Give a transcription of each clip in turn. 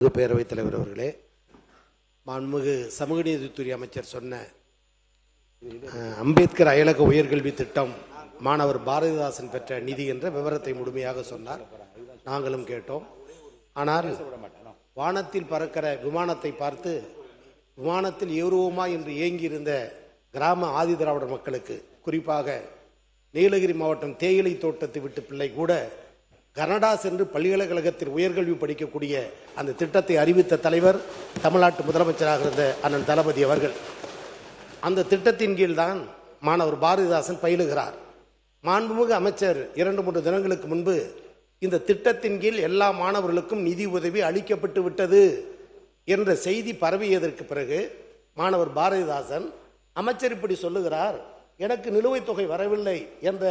பேரவைத் தலைவர் அவர்களே, மாண்புமிகு சமூக நீதித்துறை அமைச்சர் சொன்ன அம்பேத்கர் அயலக உயர்கல்வி திட்டம் மாணவர் பாரதிதாசன் பெற்ற நிதி என்ற விவரத்தை முழுமையாக சொன்னார். நாங்களும் கேட்டோம். ஆனால் வானத்தில் பறக்கிற விமானத்தை பார்த்து விமானத்தில் ஏறுவோமா என்று ஏங்கியிருந்த கிராம ஆதி திராவிடர் மக்களுக்கு, குறிப்பாக நீலகிரி மாவட்டம் தேயிலை தோட்டத்தை விட்டு பிள்ளை கூட கனடா சென்று பல்கலைக்கழகத்தில் உயர்கல்வி படிக்கக்கூடிய அந்த திட்டத்தை அறிவித்த தலைவர் தமிழ்நாட்டு முதலமைச்சராக இருந்த அண்ணன் தளபதி அவர்கள். அந்த திட்டத்தின் கீழ் தான் மாணவர் பாரதிதாசன் பயிலுகிறார். மாண்புமிகு அமைச்சர் 2-3 தினங்களுக்கு முன்பு இந்த திட்டத்தின் கீழ் எல்லா மாணவர்களுக்கும் நிதி உதவி அளிக்கப்பட்டு விட்டது என்ற செய்தி பரவியதற்கு பிறகு மாணவர் பாரதிதாசன், அமைச்சர் இப்படி சொல்லுகிறார், எனக்கு நிலுவைத் தொகை வரவில்லை என்ற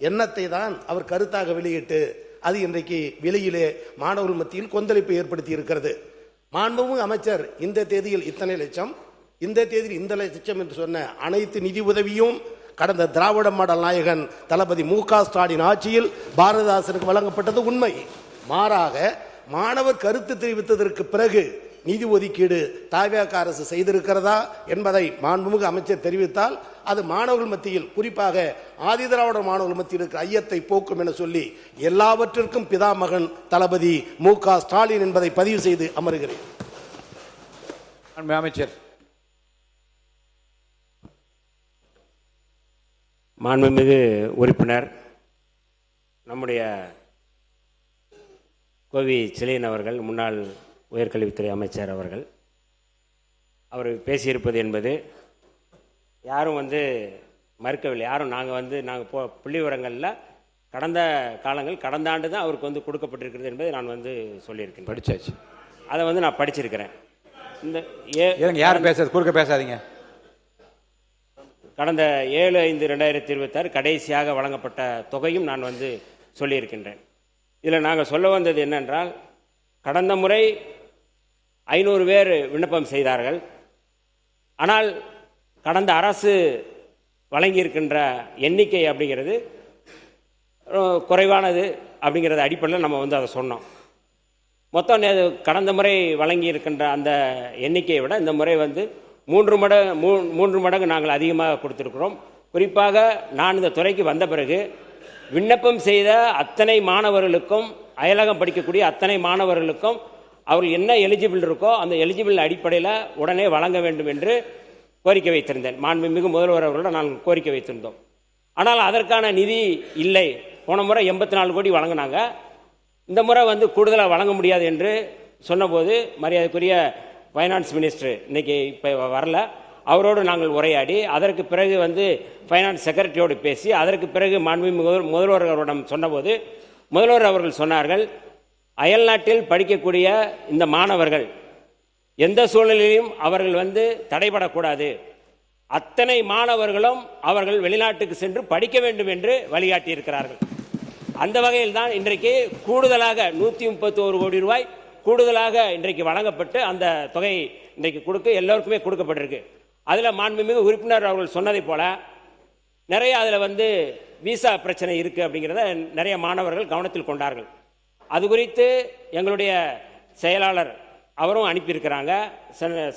எண்ணத்தை தான் அவர் கருத்தாக வெளியிட்டு அது இன்றைக்கு வெளியிலே மாணவர்கள் மத்தியில் கொந்தளிப்பை ஏற்படுத்தி இருக்கிறது. மாண்புமிகு அமைச்சர் இந்த தேதியில் இத்தனை லட்சம், இந்த தேதியில் இந்த லட்சம் என்று சொன்ன அனைத்து நிதி உதவியும் கடந்த திராவிட மாடல் நாயகன் தளபதி மு.க. ஸ்டாலின் ஆட்சியில் பாரதிதாசனுக்கு வழங்கப்பட்டது உண்மை. மாறாக மாணவர் கருத்து தெரிவித்ததற்கு பிறகு நிதி ஒதுக்கீடு தாவேக அரசு செய்திருக்கிறதா என்பதை மாண்புமிகு அமைச்சர் தெரிவித்தால் அது மாணவர்கள் மத்தியில், குறிப்பாக ஆதி திராவிட மாணவர்கள் மத்தியில் இருக்கிற ஐயத்தை போக்கும் என சொல்லி எல்லாவற்றிற்கும் பிதாமகன் தளபதி மு.க. ஸ்டாலின் என்பதை பதிவு செய்து அமர்கிறேன். அமைச்சர். மாண்புமிகு உறுப்பினர் நம்முடைய கோவி செழியன் அவர்கள், முன்னாள் உயர்கல்வித்துறை அமைச்சர் அவர்கள், அவர் பேசியிருப்பது என்பது யாரும் மறுக்கவில்லை. யாரும் நாங்கள் புள்ளி விவரங்களில் கடந்த காலங்கள், கடந்த ஆண்டு தான் அவருக்கு கொடுக்கப்பட்டிருக்கிறது என்பதை நான் சொல்லியிருக்கேன். படிச்சாச்சு. அதை நான் படிச்சிருக்கிறேன். இந்த யாரும் குறுக்க பேசாதீங்க. கடந்த 7/5/2026 கடைசியாக வழங்கப்பட்ட தொகையும் நான் சொல்லியிருக்கின்றேன். இதில் நாங்கள் சொல்ல வந்தது என்னென்றால், கடந்த முறை 500 பேர் விண்ணப்பம் செய்தார்கள். ஆனால் கடந்த அரசு வழங்கியிருக்கின்ற எண்ணிக்கை அப்படிங்கிறது குறைவானது அப்படிங்கிறது அடிப்படையில் நம்ம அதை சொன்னோம். மொத்தம் கடந்த முறை வழங்கியிருக்கின்ற அந்த எண்ணிக்கையை விட இந்த முறை 3 மடங்கு நாங்கள் அதிகமாக கொடுத்துருக்கிறோம். குறிப்பாக நான் இந்த துறைக்கு வந்த பிறகு விண்ணப்பம் செய்த அத்தனை மாணவர்களுக்கும், அயலகம் படிக்கக்கூடிய அத்தனை மாணவர்களுக்கும் அவர்கள் என்ன எலிஜிபிள் இருக்கோ அந்த எலிஜிபிள் அடிப்படையில் உடனே வழங்க வேண்டும் என்று கோரிக்கை வைத்திருந்தேன். மாண்புமிகு முதல்வர் அவர்களோட நான் கோரிக்கை வைத்திருந்தோம். ஆனால் அதற்கான நிதி இல்லை. போன முறை 84 கோடி வழங்கினாங்க. இந்த முறை கூடுதலாக வழங்க முடியாது என்று சொன்னபோது மரியாதைக்குரிய ஃபைனான்ஸ் மினிஸ்டர் இன்னைக்கு இப்போ வரல, அவரோடு நாங்கள் உரையாடி அதற்கு பிறகு ஃபைனான்ஸ் செக்ரட்டரியோடு பேசி அதற்கு பிறகு மாண்புமிகு முதல்வர் அவரிடம் சொன்னபோது முதல்வர் அவர்கள் சொன்னார்கள், அயல்நாட்டில் படிக்கக்கூடிய இந்த மாணவர்கள் எந்த சூழ்நிலையிலும் அவர்கள் தடைபடக்கூடாது, அத்தனை மாணவர்களும் அவர்கள் வெளிநாட்டுக்கு சென்று படிக்க வேண்டும் என்று வழிகாட்டி இருக்கிறார்கள். அந்த வகையில் தான் இன்றைக்கு கூடுதலாக 131 கோடி ரூபாய் கூடுதலாக இன்றைக்கு வழங்கப்பட்டு அந்த தொகை இன்றைக்கு எல்லோருக்குமே கொடுக்கப்பட்டிருக்கு. அதில் மாண்புமிகு உறுப்பினர் அவர்கள் சொன்னதை போல நிறைய அதில் விசா பிரச்சனை இருக்குது அப்படிங்கிறத நிறைய மாணவர்கள் கவனத்தில் கொண்டார்கள். அது குறித்து எங்களுடைய செயலாளர் அவரும் அனுப்பியிருக்கிறாங்க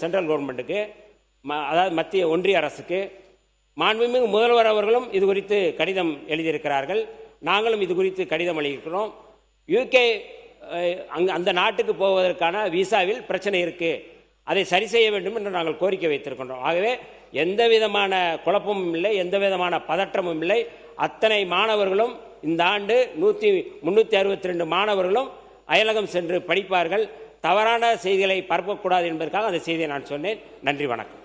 சென்ட்ரல் கவர்மெண்ட்டுக்கு, அதாவது மத்திய ஒன்றிய அரசுக்கு. மாண்புமிகு முதல்வர் அவர்களும் இது குறித்து கடிதம் எழுதியிருக்கிறார்கள். நாங்களும் இது குறித்து கடிதம் எழுதியிருக்கிறோம். யூகே அந்த நாட்டுக்கு போவதற்கான விசாவில் பிரச்சனை இருக்குது, அதை சரி செய்ய வேண்டும் என்று நாங்கள் கோரிக்கை வைத்திருக்கின்றோம். ஆகவே எந்த விதமான குழப்பமும் இல்லை, எந்த விதமான பதற்றமும் இல்லை. அத்தனை மாணவர்களும் இந்த ஆண்டு 362 மாணவர்களும் அயலகம் சென்று படிப்பார்கள். தவறான செய்திகளை பரப்பக்கூடாது என்பதற்காக அந்த செய்தியை நான் சொன்னேன். நன்றி, வணக்கம்.